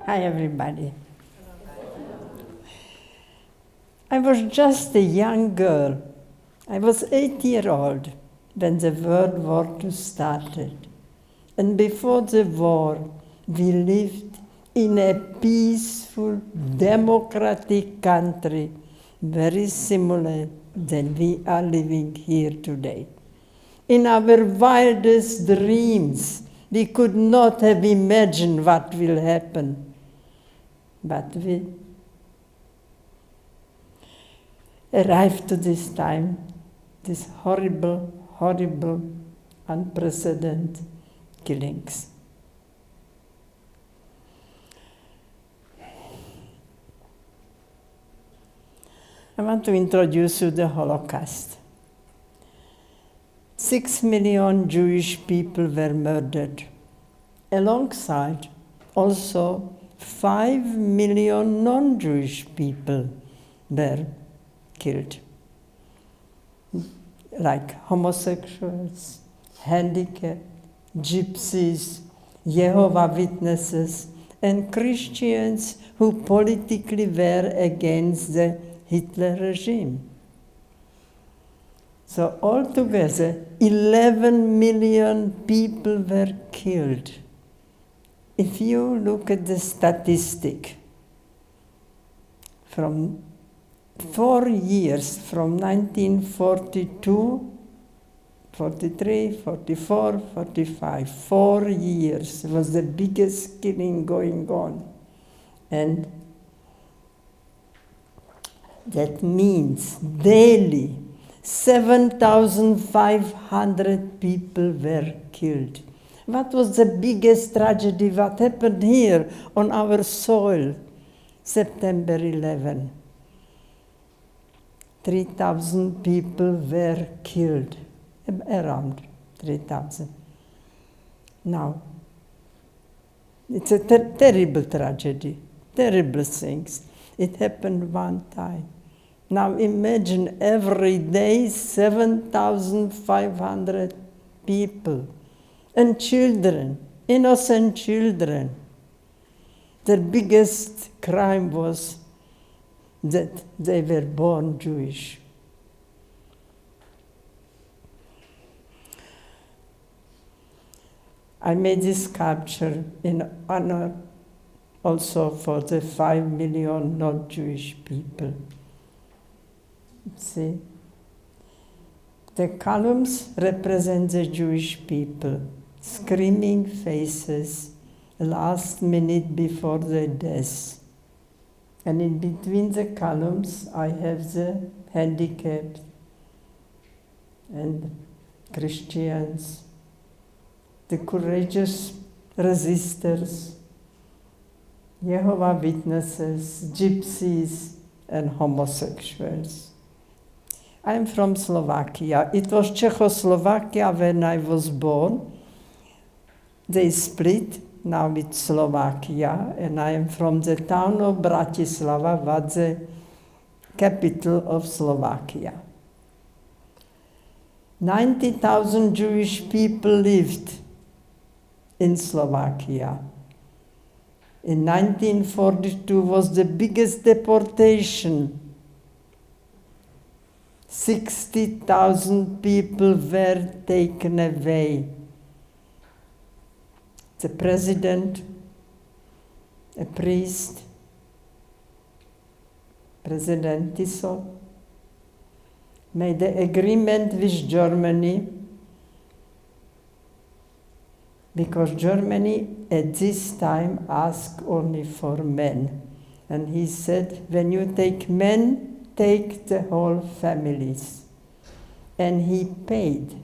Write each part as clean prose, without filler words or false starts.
Hi, everybody. I was just a young girl. I was 8 years old when the World War II started. And before the war, we lived in a peaceful, democratic country, very similar than we are living here today. In our wildest dreams, we could not have imagined what will happen. But we arrived to this time, this horrible, horrible, unprecedented killings. I want to introduce you the Holocaust. 6 million Jewish people were murdered. Alongside, also 5 million non-Jewish people were killed, like homosexuals, handicapped, gypsies, Jehovah's Witnesses, and Christians who politically were against the Hitler regime. So altogether, 11 million people were killed. If you look at the statistic, from 4 years, from 1942, 43, 44, 45, 4 years was the biggest killing going on. And that means daily 7,500 people were killed. What was the biggest tragedy? What happened here on our soil? September 11. 3,000 people were killed, around 3,000. Now, it's a terrible tragedy, terrible things. It happened one time. Now imagine every day 7,500 people and children, innocent children. Their biggest crime was that they were born Jewish. I made this sculpture in honor also for the 5 million non-Jewish people. See? The columns represent the Jewish people, screaming faces, last minute before their death. And in between the columns, I have the handicapped and Christians, the courageous resistors, Jehovah's Witnesses, gypsies, and homosexuals. I'm from Slovakia. It was Czechoslovakia when I was born. They split. Now it's Slovakia, and I am from the town of Bratislava, what's the capital of Slovakia. 90,000 Jewish people lived in Slovakia. In 1942 was the biggest deportation. 60,000 people were taken away. The president, a priest, President Tiso, made an agreement with Germany because Germany at this time asked only for men. And he said, when you take men, take the whole families. And he paid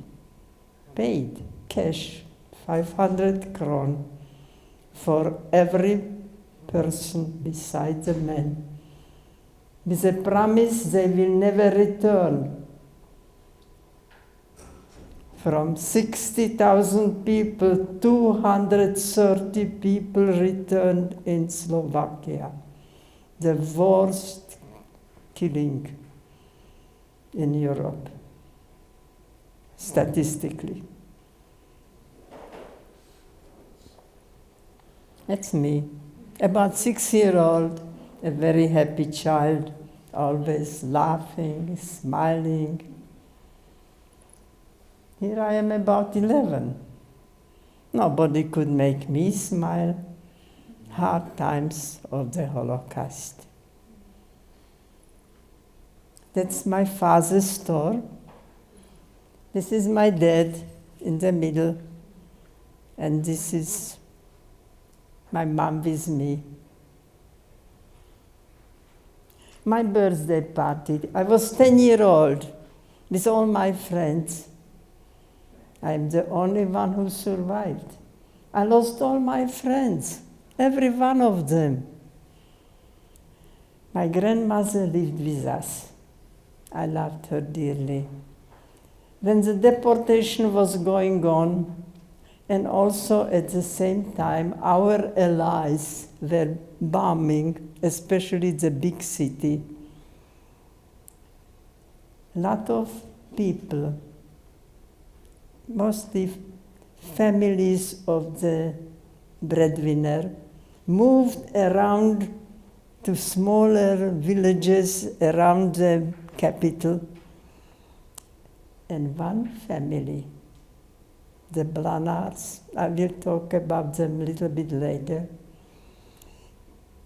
cash, 500 kron for every person besides the men, with a promise they will never return. From 60,000 people, 230 people returned in Slovakia. The worst killing in Europe, statistically. That's me. About 6-year-old, a very happy child, always laughing, smiling. Here I am about 11. Nobody could make me smile. Hard times of the Holocaust. That's my father's store. This is my dad in the middle. And this is my mom with me. My birthday party. I was 10-year-old with all my friends. I'm the only one who survived. I lost all my friends, every one of them. My grandmother lived with us. I loved her dearly. When the deportation was going on, and also at the same time, our allies were bombing, especially the big city. A lot of people, mostly families of the breadwinner, moved around to smaller villages around the capital. And one family, the Blanards, I will talk about them a little bit later,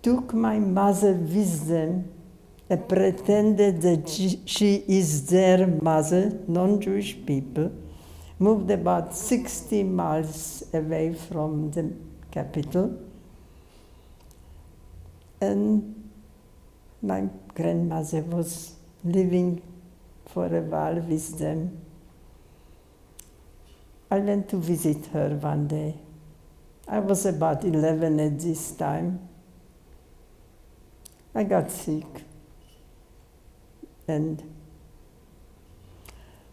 took my mother with them and pretended that she is their mother, non-Jewish people, moved about 60 miles away from the capital. And my grandmother was living for a while with them. I went to visit her one day. I was about 11 at this time. I got sick. And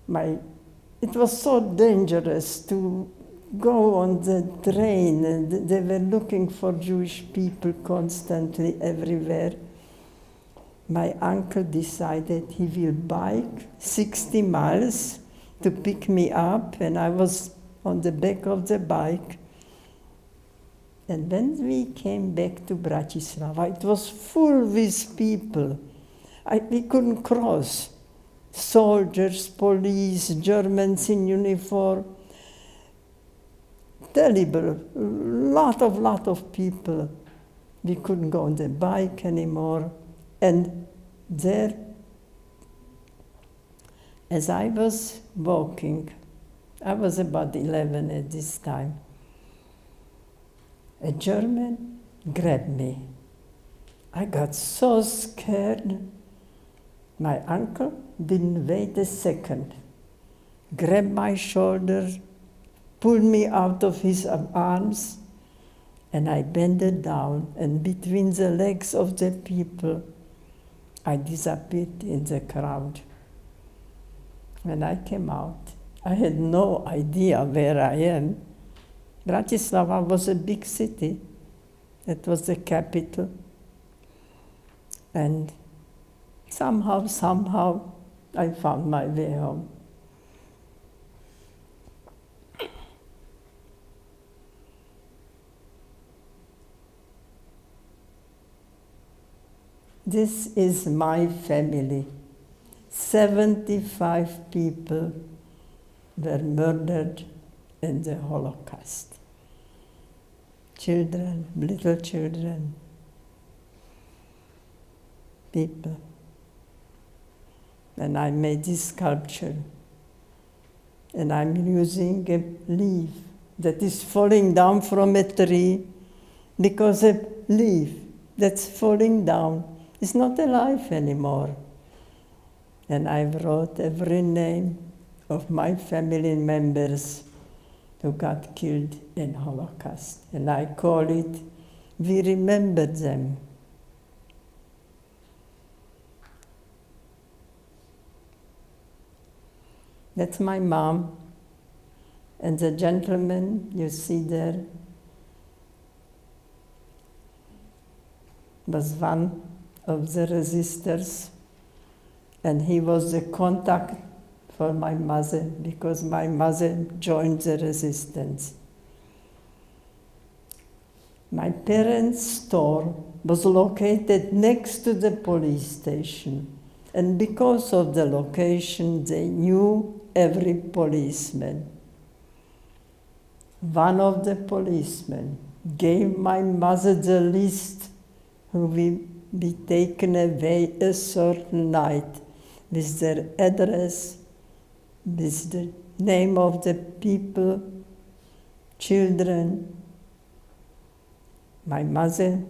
it was so dangerous to go on the train. And they were looking for Jewish people constantly everywhere. My uncle decided he will bike 60 miles to pick me up, and I was on the back of the bike. And when we came back to Bratislava, it was full with people. We couldn't cross. Soldiers, police, Germans in uniform. Terrible, lot of people. We couldn't go on the bike anymore. And there, as I was walking, I was about 11 at this time, a German grabbed me. I got so scared. My uncle didn't wait a second, grabbed my shoulder, pulled me out of his arms, and I bended down, and between the legs of the people, I disappeared in the crowd. When I came out, I had no idea where I am. Bratislava was a big city. It was the capital. And somehow, I found my way home. This is my family. 75 people were murdered in the Holocaust. Children, little children, people. And I made this sculpture. And I'm using a leaf that is falling down from a tree, because a leaf that's falling down is not alive anymore. And I wrote every name of my family members who got killed in Holocaust. And I call it, We Remember Them. That's my mom. And the gentleman you see there was one of the resistors. And he was the contact for my mother, because my mother joined the resistance. My parents' store was located next to the police station, and because of the location, they knew every policeman. One of the policemen gave my mother the list who will be taken away a certain night with their address, with the name of the people, children. My mother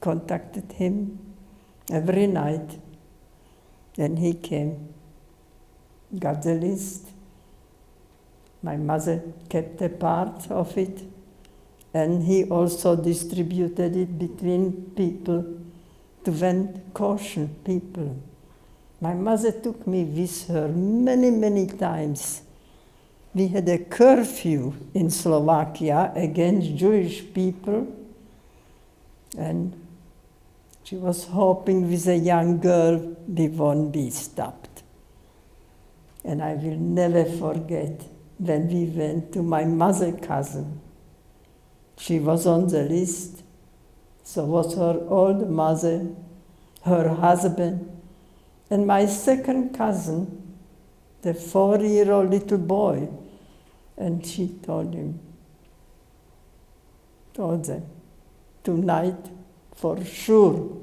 contacted him every night, and he came, got the list. My mother kept a part of it, and he also distributed it between people to vent caution people. My mother took me with her many, many times. We had a curfew in Slovakia against Jewish people, and she was hoping with a young girl we won't be stopped. And I will never forget when we went to my mother's cousin. She was on the list, so was her old mother, her husband, and my second cousin, the 4-year-old little boy. And she told them, tonight, for sure,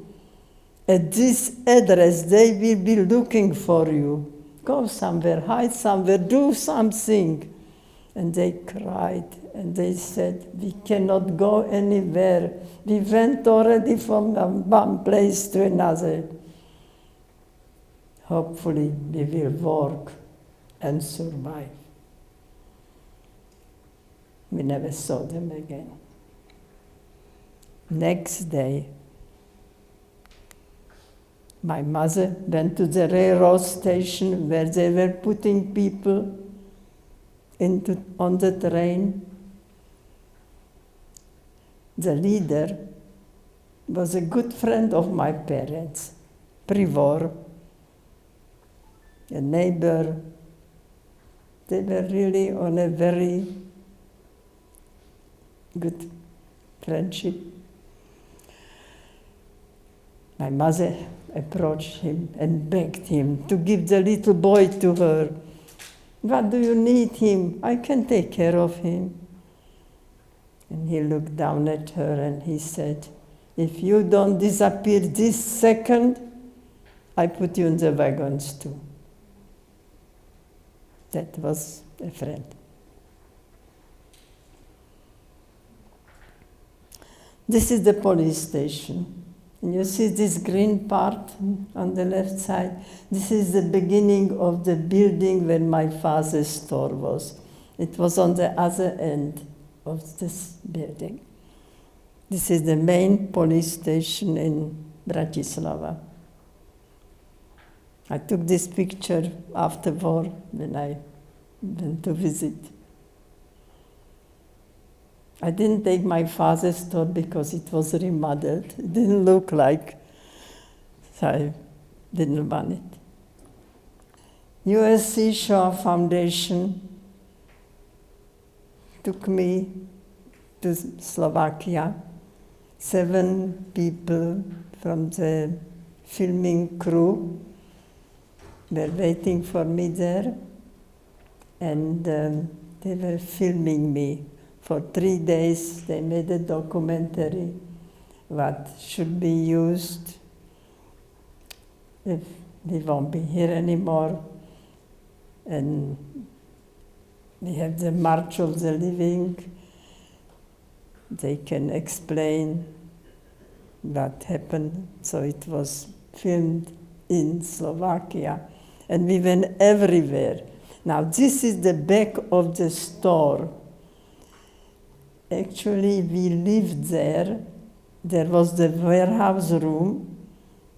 at this address, they will be looking for you. Go somewhere, hide somewhere, do something. And they cried, and they said, we cannot go anywhere. We went already from one place to another. Hopefully, we will work and survive. We never saw them again. Next day, my mother went to the railroad station where they were putting people on the train. The leader was a good friend of my parents, pre-war, a neighbor. They were really on a very good friendship. My mother approached him and begged him to give the little boy to her. What do you need him? I can take care of him. And he looked down at her and he said, if you don't disappear this second, I put you in the wagons too. That was a friend. This is the police station. And you see this green part on the left side? This is the beginning of the building where my father's store was. It was on the other end of this building. This is the main police station in Bratislava. I took this picture after war when I went to visit. I didn't take my father's store because it was remodeled. It didn't look like, so I didn't want it. USC Shaw Foundation took me to Slovakia. 7 people from the filming crew were waiting for me there, and they were filming me. For 3 days, they made a documentary what should be used if we won't be here anymore. And we have the March of the Living. They can explain what happened. So it was filmed in Slovakia. And we went everywhere. Now, this is the back of the store. Actually, we lived there. There was the warehouse room.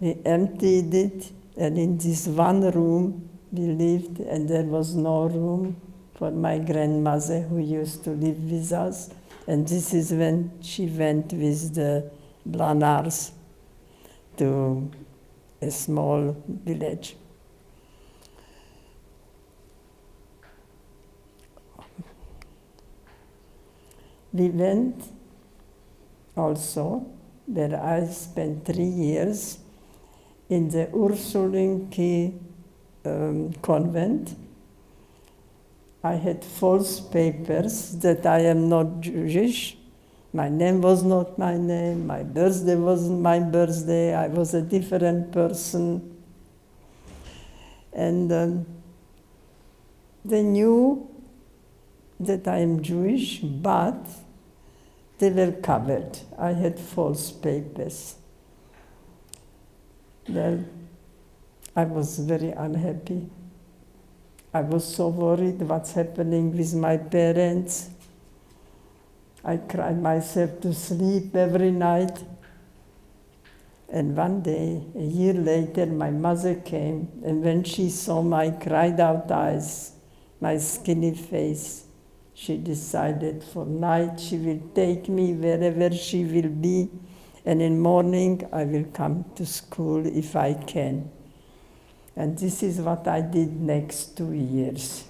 We emptied it, and in this one room we lived, and there was no room for my grandmother who used to live with us. And this is when she went with the Blanars to a small village. We went also, where I spent 3 years in the Ursuline convent. I had false papers that I am not Jewish. My name was not my name. My birthday wasn't my birthday. I was a different person. And they knew that I am Jewish, but they were covered. I had false papers. Well, I was very unhappy. I was so worried what's happening with my parents. I cried myself to sleep every night. And one day, a year later, my mother came, and when she saw my cried out eyes, my skinny face, she decided for night she will take me wherever she will be, and in morning I will come to school if I can. And this is what I did next 2 years.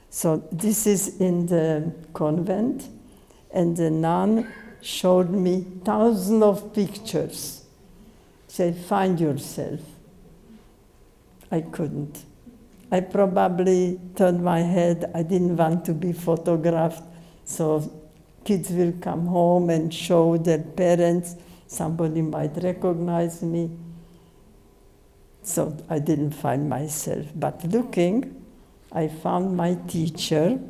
So this is in the convent, and the nun showed me thousands of pictures. Said, find yourself. I couldn't. I probably turned my head. I didn't want to be photographed, so kids will come home and show their parents. Somebody might recognize me. So I didn't find myself. But looking, I found my teacher.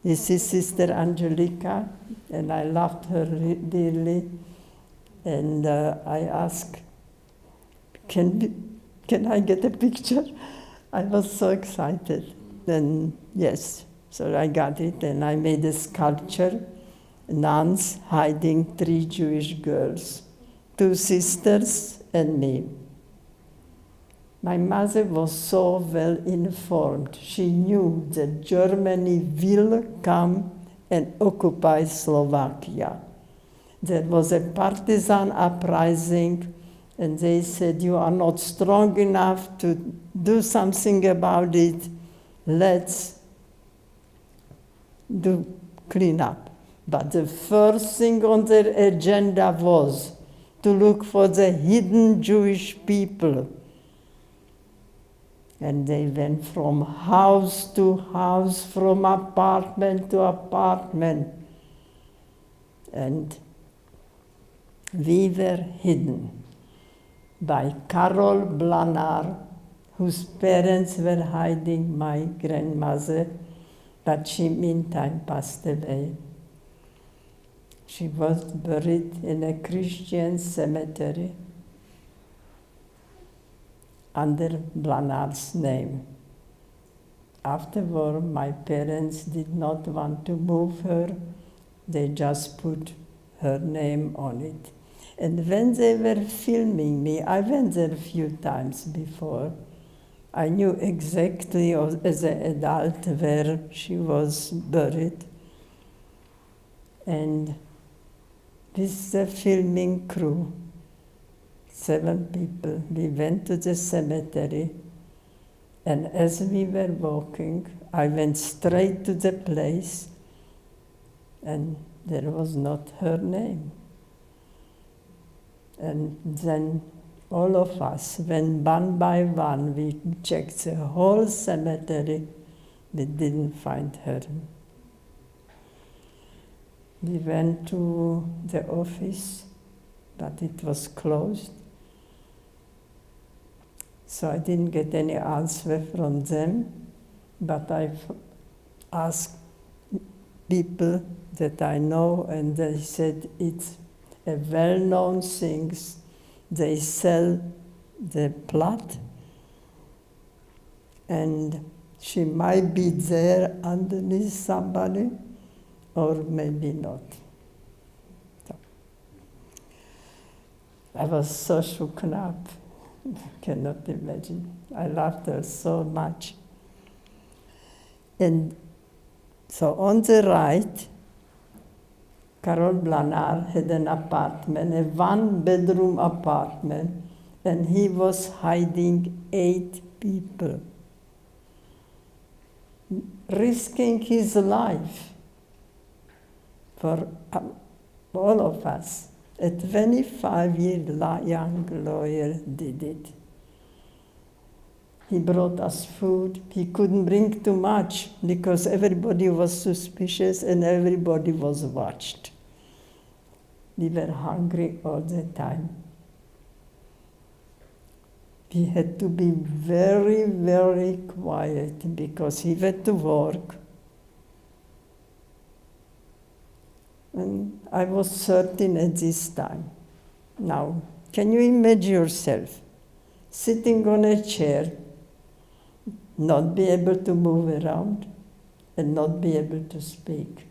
This is Sister Angelica, and I loved her dearly. And I asked, can I get a picture? I was so excited. And yes, so I got it, and I made a sculpture, nuns hiding 3 Jewish girls, 2 sisters and me. My mother was so well informed. She knew that Germany will come and occupy Slovakia. There was a partisan uprising, and they said, you are not strong enough to do something about it. Let's do clean up. But the first thing on their agenda was to look for the hidden Jewish people. And they went from house to house, from apartment to apartment. And we were hidden by Karol Blanar, whose parents were hiding my grandmother, but she meantime passed away. She was buried in a Christian cemetery under Blanar's name. Afterward, my parents did not want to move her. They just put her name on it. And when they were filming me, I went there a few times before. I knew exactly as an adult where she was buried. And with the filming crew, 7 people, we went to the cemetery, and as we were walking, I went straight to the place, and there was not her name. And then all of us went one by one, we checked the whole cemetery, we didn't find her. We went to the office, but it was closed. So I didn't get any answer from them, but I asked people that I know, and they said it's a well-known thing. They sell the plot, and she might be there underneath somebody, or maybe not. So I was so shaken up. Cannot imagine. I loved her so much. And so on the right, Karol Blanar had an apartment, a 1-bedroom apartment, and he was hiding 8 people. risking his life for all of us. A 25-year young lawyer did it. He brought us food. He couldn't bring too much because everybody was suspicious and everybody was watched. We were hungry all the time. We had to be very, very quiet because he went to work. And I was 13 at this time. Now, can you imagine yourself sitting on a chair, not be able to move around, and not be able to speak?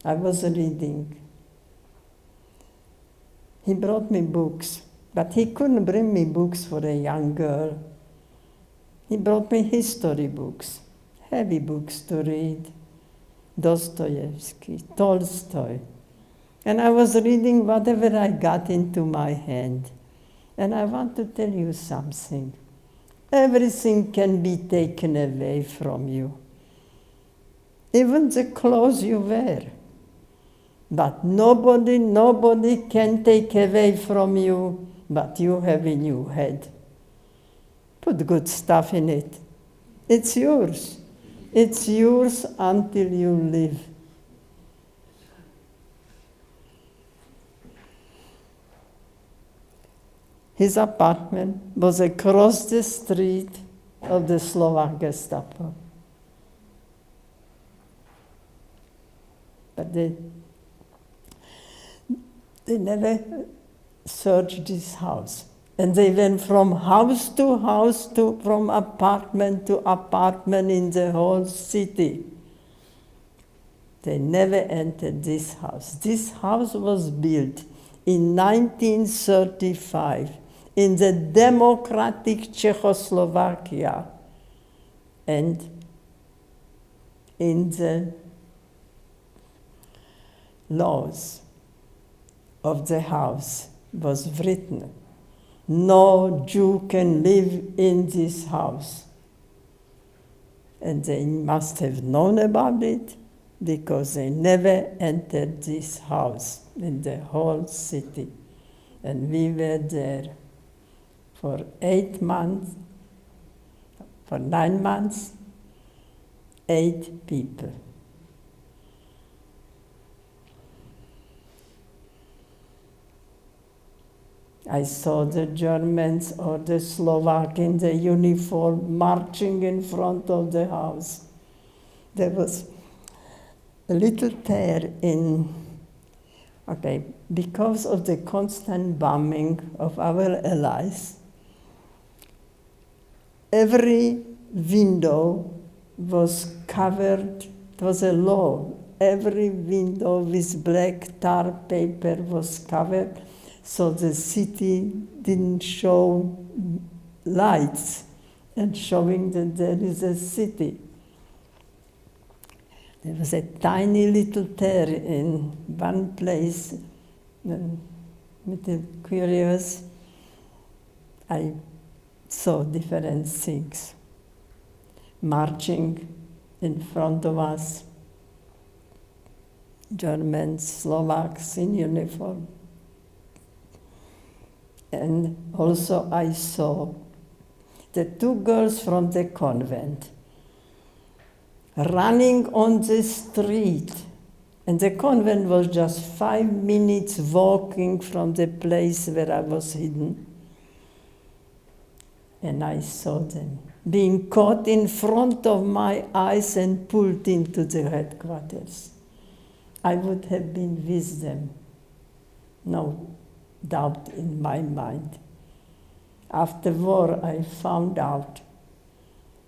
I was reading. He brought me books, but he couldn't bring me books for a young girl. He brought me history books, heavy books to read. Dostoevsky, Tolstoy. And I was reading whatever I got into my hand. And I want to tell you something. Everything can be taken away from you. Even the clothes you wear. But nobody can take away from you what you have in your head. Put good stuff in it. It's yours. It's yours until you leave. His apartment was across the street of the Slovak Gestapo. But they never searched this house. And they went from house to house, from apartment to apartment in the whole city. They never entered this house. This house was built in 1935 in the democratic Czechoslovakia, and in the laws of the house was written, no Jew can live in this house. And they must have known about it because they never entered this house in the whole city. And we were there for 8 months, for 9 months, 8 people. I saw the Germans or the Slovak in the uniform marching in front of the house. There was a little tear because of the constant bombing of our allies. Every window was covered, it was a law, every window with black tar paper was covered, so the city didn't show lights and showing that there is a city. There was a tiny little tear in one place. Little curious, I saw different things marching in front of us, Germans, Slovaks in uniform. And also I saw the 2 girls from the convent running on the street. And the convent was just 5 minutes walking from the place where I was hidden. And I saw them being caught in front of my eyes and pulled into the headquarters. I would have been with them, no doubt in my mind. After war, I found out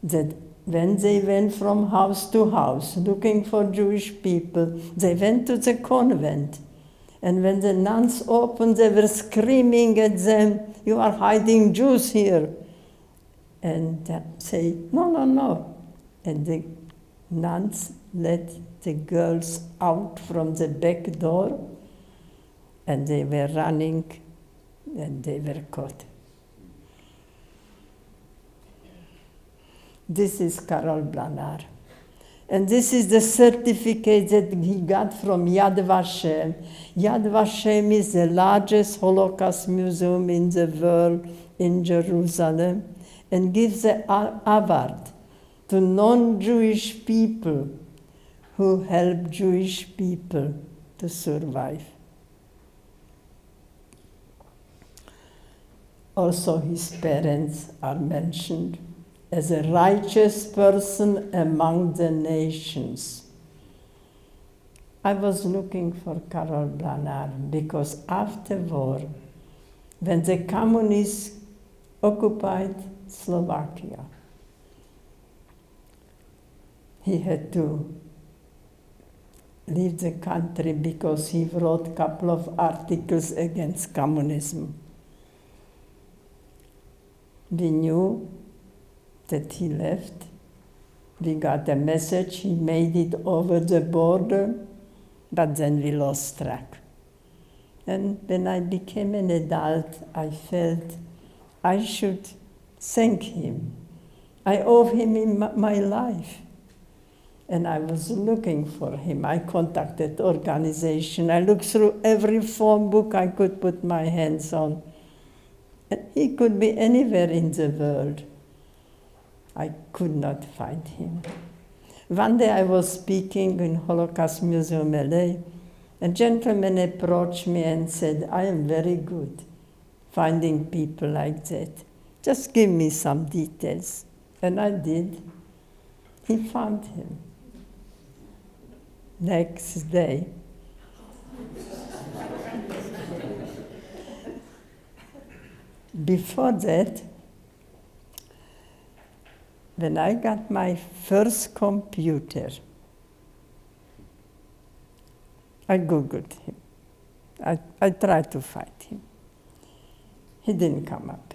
that when they went from house to house looking for Jewish people, they went to the convent. And when the nuns opened, they were screaming at them, "You are hiding Jews here." And they say, "No, no, no." And the nuns let the girls out from the back door, and they were running, and they were caught. This is Karol Blanar. And this is the certificate that he got from Yad Vashem. Yad Vashem is the largest Holocaust museum in the world in Jerusalem, and gives the award to non-Jewish people who help Jewish people to survive. Also, his parents are mentioned as a righteous person among the nations. I was looking for Karol Blanar because after war, when the communists occupied Slovakia, he had to leave the country because he wrote a couple of articles against communism. We knew that he left. We got a message, he made it over the border, but then we lost track. And when I became an adult, I felt I should thank him. I owe him in my life. And I was looking for him. I contacted organization. I looked through every phone book I could put my hands on. And he could be anywhere in the world. I could not find him. One day I was speaking in Holocaust Museum LA. A gentleman approached me and said, I am very good finding people like that. Just give me some details. And I did. He found him. Next day, before that, when I got my first computer, I Googled him. I tried to find him. He didn't come up,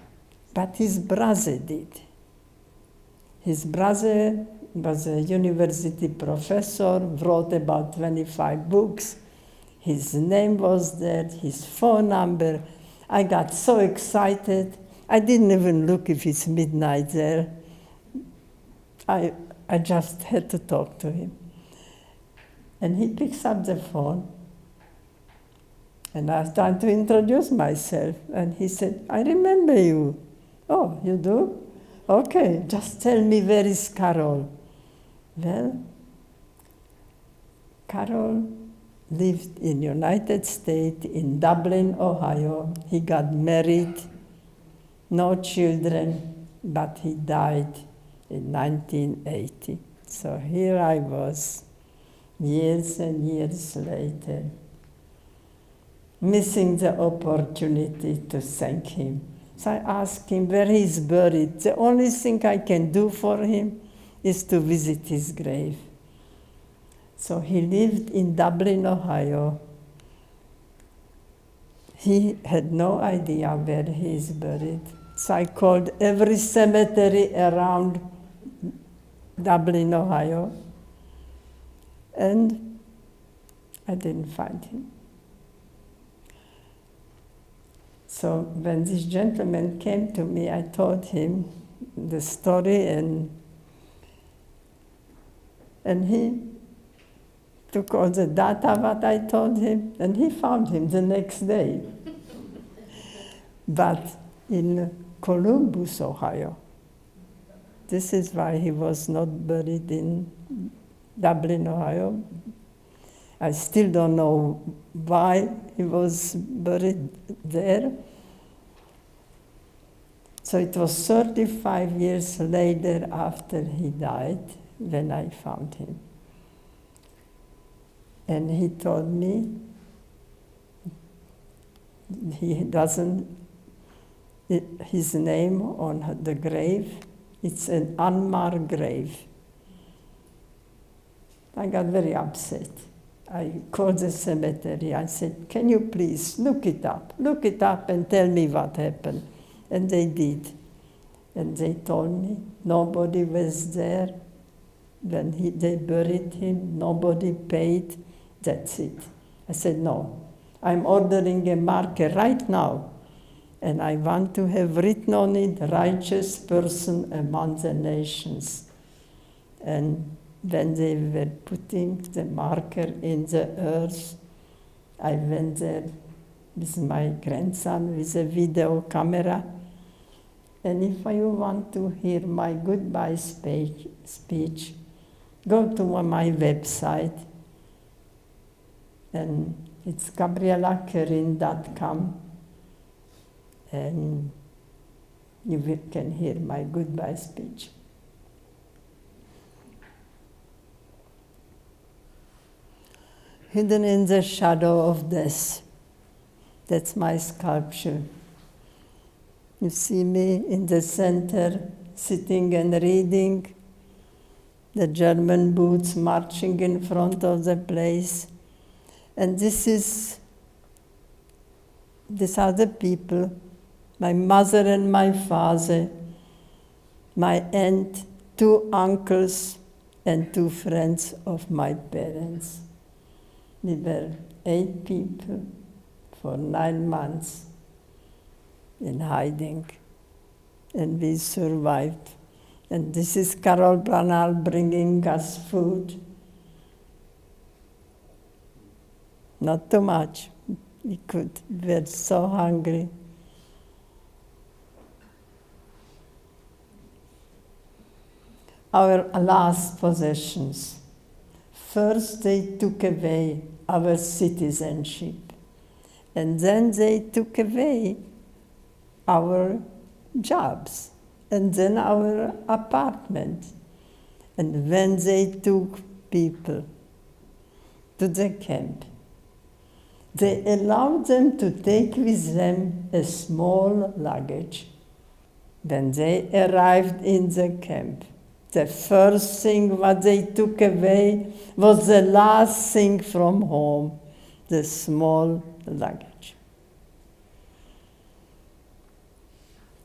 but his brother did. His brother was a university professor, wrote about 25 books. His name was there, his phone number. I got so excited. I didn't even look if it's midnight there. I just had to talk to him. And he picks up the phone. And I was trying to introduce myself. And he said, I remember you. Oh, you do? Okay, just tell me where is Karol. Well, Karol lived in United States, in Dublin, Ohio. He got married, no children, but he died in 1980. So here I was, years and years later, missing the opportunity to thank him. So I asked him where he's buried. The only thing I can do for him is to visit his grave. So he lived in Dublin, Ohio. He had no idea where he is buried. So I called every cemetery around Dublin, Ohio, and I didn't find him. So when this gentleman came to me, I told him the story, and he took all the data what I told him, and he found him the next day. But in Columbus, Ohio, this is why he was not buried in Dublin, Ohio. I still don't know why he was buried there. So it was 35 years later after he died when I found him. And he told me he doesn't, his name on the grave, it's an unmarked grave. I got very upset. I called the cemetery. I said, can you please look it up and tell me what happened. And they did. And they told me nobody was there when they buried him, nobody paid, that's it. I said, no, I'm ordering a marker right now. And I want to have written on it, righteous person among the nations. And when they were putting the marker in the earth, I went there with my grandson with a video camera. And if you want to hear my goodbye speech, go to my website, and it's GabriellaKarin.com, and you can hear my goodbye speech. Hidden in the shadow of death. That's my sculpture. You see me in the center, sitting and reading, the German boots marching in front of the place. And these are the people, my mother and my father, my aunt, 2 uncles, and 2 friends of my parents. We were 8 people for 9 months in hiding, and we survived. And this is Carol Branal bringing us food. Not too much. We were so hungry. Our last possessions. First, they took away our citizenship, and then they took away our jobs, and then our apartment. And when they took people to the camp, they allowed them to take with them a small luggage. When they arrived in the camp, the first thing what they took away was the last thing from home, the small luggage.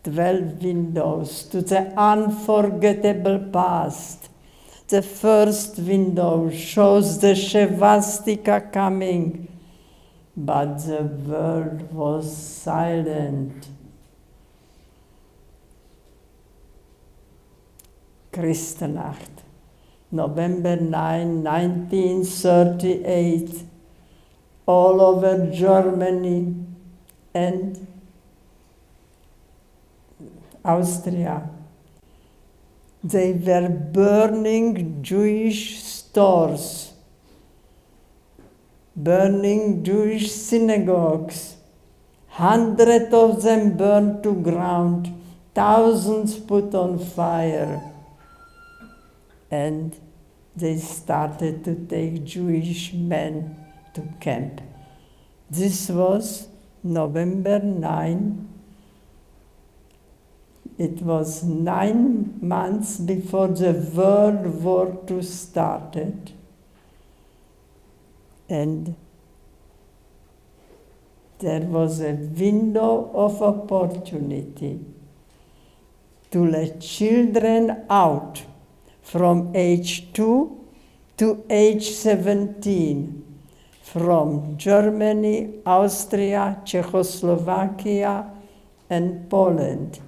12 windows to the unforgettable past. The first window shows the Shevastika coming, but the world was silent. Kristnacht, November 9, 1938, all over Germany and Austria. They were burning Jewish stores, burning Jewish synagogues. Hundreds of them burned to ground, thousands put on fire. And they started to take Jewish men to camp. This was November 9. It was 9 months before the World War II started. And there was a window of opportunity to let children out from age 2 to age 17, from Germany, Austria, Czechoslovakia, and Poland.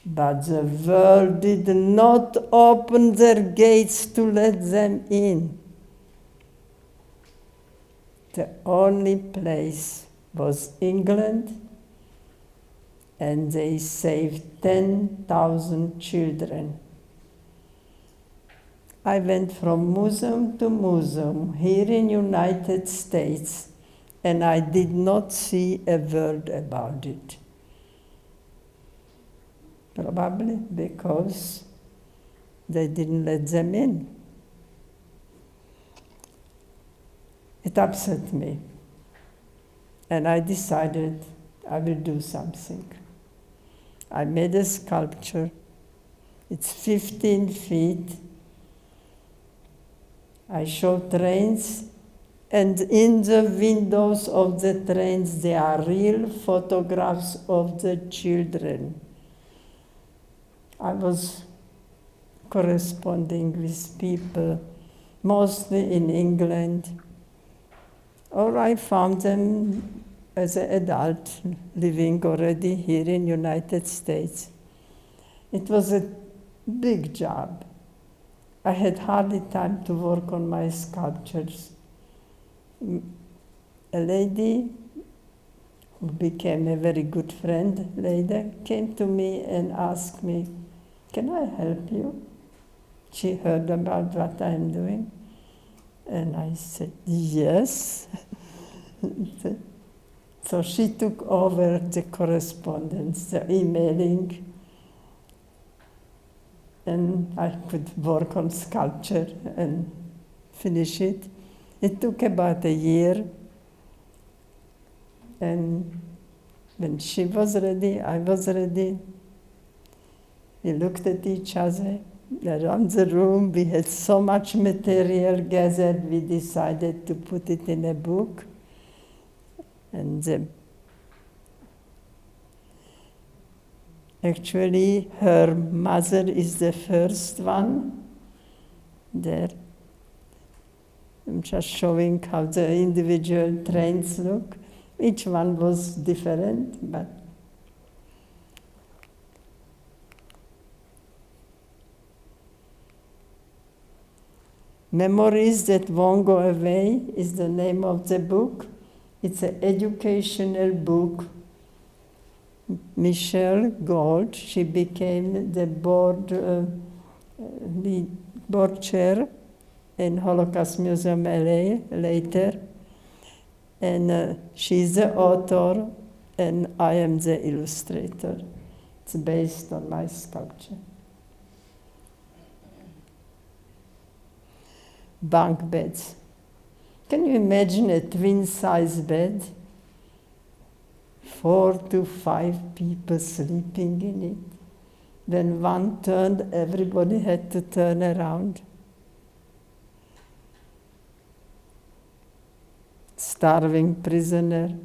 But the world did not open their gates to let them in. The only place was England, and they saved 10,000 children. I went from museum to museum here in United States, and I did not see a word about it. Probably because they didn't let them in. It upset me, and I decided I will do something. I made a sculpture. It's 15 feet. I show trains, and in the windows of the trains there are real photographs of the children. I was corresponding with people, mostly in England, or I found them as an adult living already here in United States. It was a big job. I had hardly time to work on my sculptures. A lady who became a very good friend later came to me and asked me, "Can I help you?" She heard about what I'm doing. And I said, "Yes." So she took over the correspondence, the emailing, and I could work on sculpture and finish it. It took about a year, and when she was ready, I was ready. We looked at each other around the room. We had so much material gathered, we decided to put it in a book. And actually, her mother is the first one there. I'm just showing how the individual trains look. Each one was different, but Memories That Won't Go Away is the name of the book. It's an educational book. Michelle Gold, she became the board chair in Holocaust Museum LA later. And she's the author, and I am the illustrator. It's based on my sculpture. Bunk beds. Can you imagine a twin-size bed? 4 to 5 people sleeping in it. When one turned, everybody had to turn around. Starving prisoner.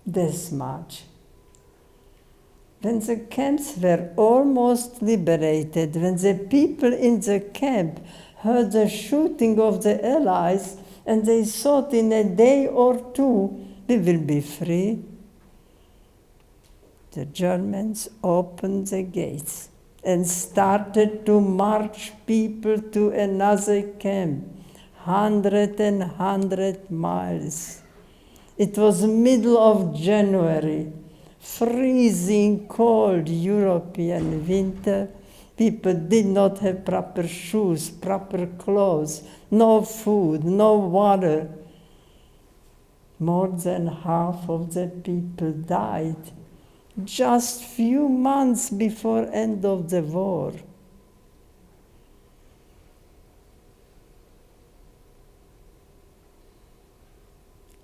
Death march. When the camps were almost liberated, when the people in the camp heard the shooting of the Allies, and they thought in a day or two, we will be free, the Germans opened the gates and started to march people to another camp, 100 miles. It was middle of January, freezing cold European winter. People did not have proper shoes, proper clothes, no food, no water. More than half of the people died just few months before end of the war.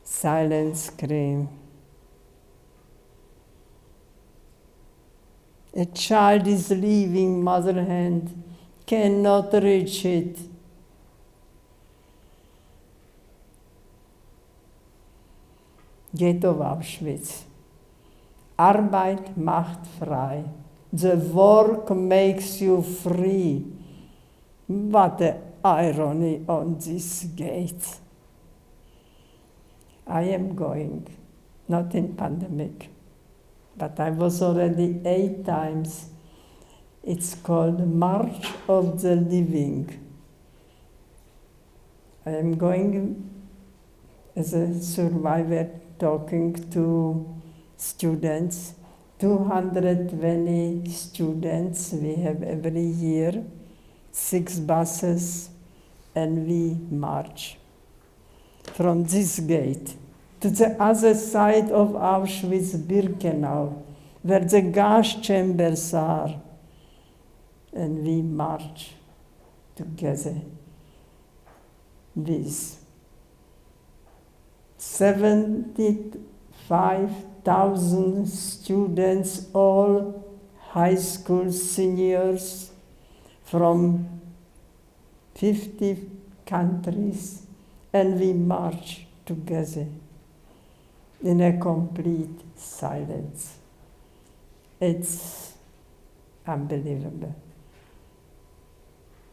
Silent scream. A child is leaving mother's hand, cannot reach it. Ghetto of Auschwitz. Arbeit macht frei. The work makes you free. What the irony on this gate. I am going, not in pandemic, but I was already 8 times. It's called March of the Living. I am going as a survivor, talking to students, 220 students we have every year, 6 buses, and we march from this gate to the other side of Auschwitz-Birkenau, where the gas chambers are, and we march together with 75,000 students, all high school seniors from 50 countries, and we march together in a complete silence. It's unbelievable.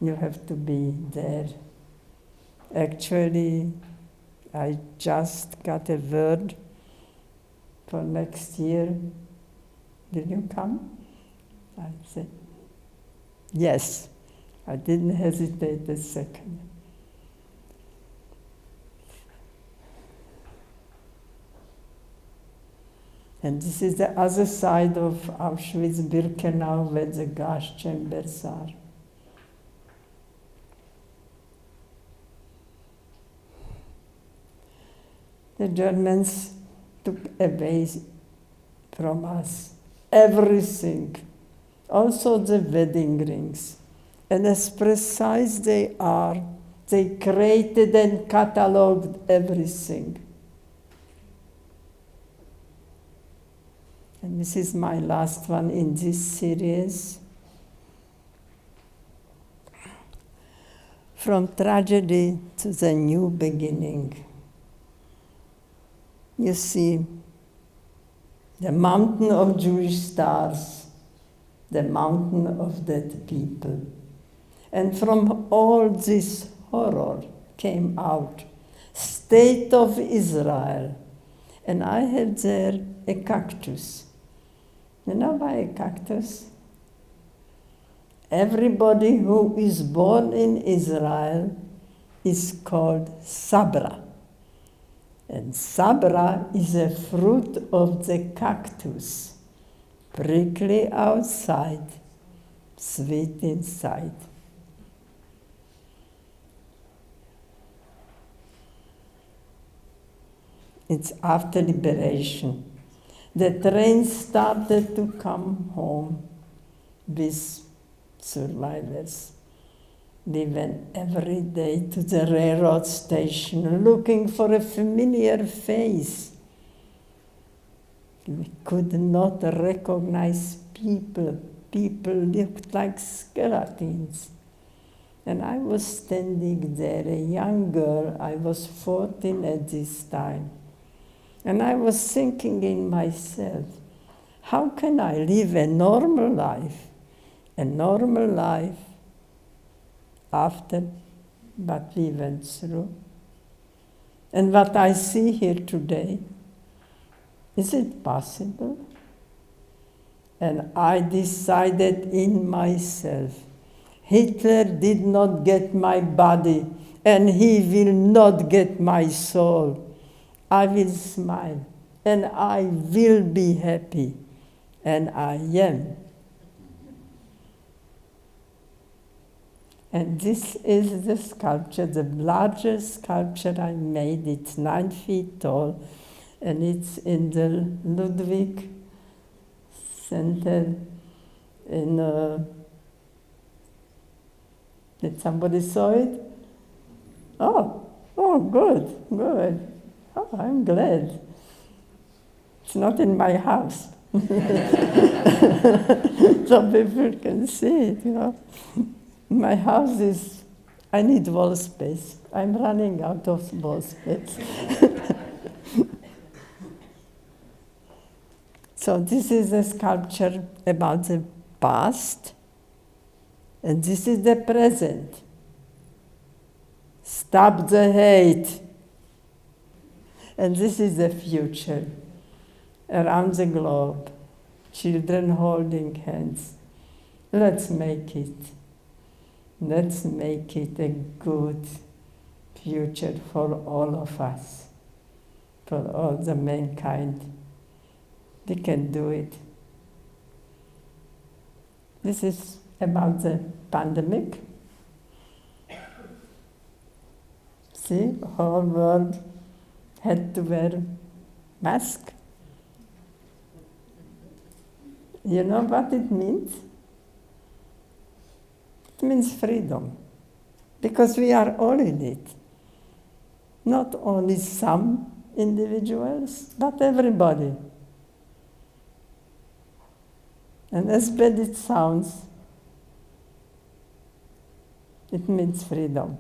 You have to be there. Actually, I just got a word for next year. Will you come? I said, yes. I didn't hesitate a second. And this is the other side of Auschwitz-Birkenau, where the gas chambers are. The Germans took away from us everything, also the wedding rings. And as precise they are, they created and catalogued everything. And this is my last one in this series. From tragedy to the new beginning. You see, the mountain of Jewish stars, the mountain of dead people. And from all this horror came out State of Israel. And I have there a cactus. You know why a cactus? Everybody who is born in Israel is called sabra. And sabra is a fruit of the cactus, prickly outside, sweet inside. It's after liberation. The train started to come home with survivors. We went every day to the railroad station looking for a familiar face. We could not recognize people. People looked like skeletons. And I was standing there, a young girl. I was 14 at this time. And I was thinking in myself, how can I live a normal life? A normal life after what we went through. And what I see here today, is it possible? And I decided in myself, Hitler did not get my body, and he will not get my soul. I will smile, and I will be happy, and I am. And this is the sculpture, the largest sculpture I made. It's 9 feet tall, and it's in the Ludwig Center in, did somebody saw it? Oh, good, good. Oh, I'm glad. It's not in my house. So people can see it, you know. My house is, I need wall space. I'm running out of wall space. So this is a sculpture about the past, and this is the present. Stop the hate. And this is the future. Around the globe, children holding hands. Let's make it. Let's make it a good future for all of us, for all the mankind. We can do it. This is about the pandemic. See, the whole world had to wear mask. You know what it means? It means freedom, because we are all in it. Not only some individuals, but everybody. And as bad it sounds, it means freedom.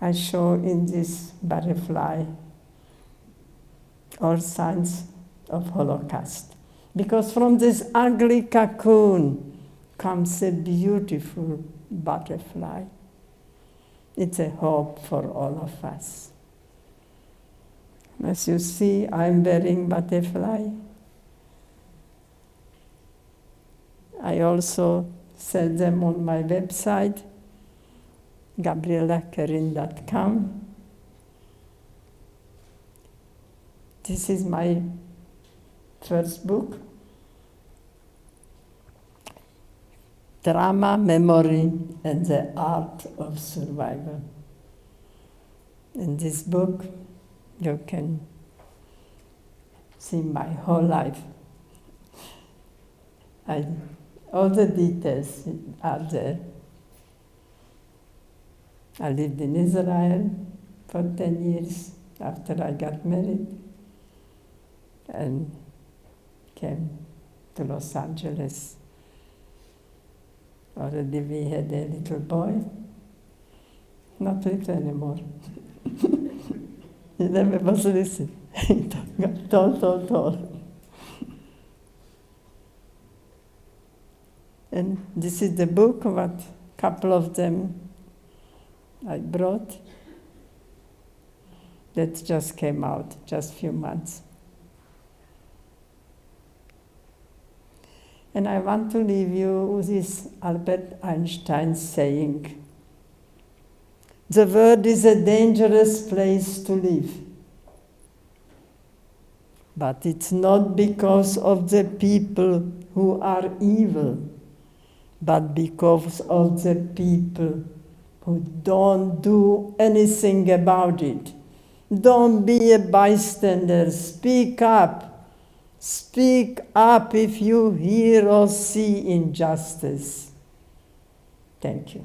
I show in this butterfly all signs of Holocaust. Because from this ugly cocoon comes a beautiful butterfly. It's a hope for all of us. As you see, I'm wearing butterfly. I also sell them on my website, GabriellaKarin.com. This is my first book, Trauma, Memory, and the Art of Survival. In this book, you can see my whole life. All the details are there. I lived in Israel for 10 years after I got married and came to Los Angeles. Already we had a little boy, not little anymore. He never was listening. He got tall. And this is the book, what a couple of them I brought. That just came out, just a few months. And I want to leave you with this Albert Einstein saying, "The world is a dangerous place to live. But it's not because of the people who are evil, but because of the people who don't do anything about it. Don't be a bystander. Speak up. Speak up if you hear or see injustice." Thank you.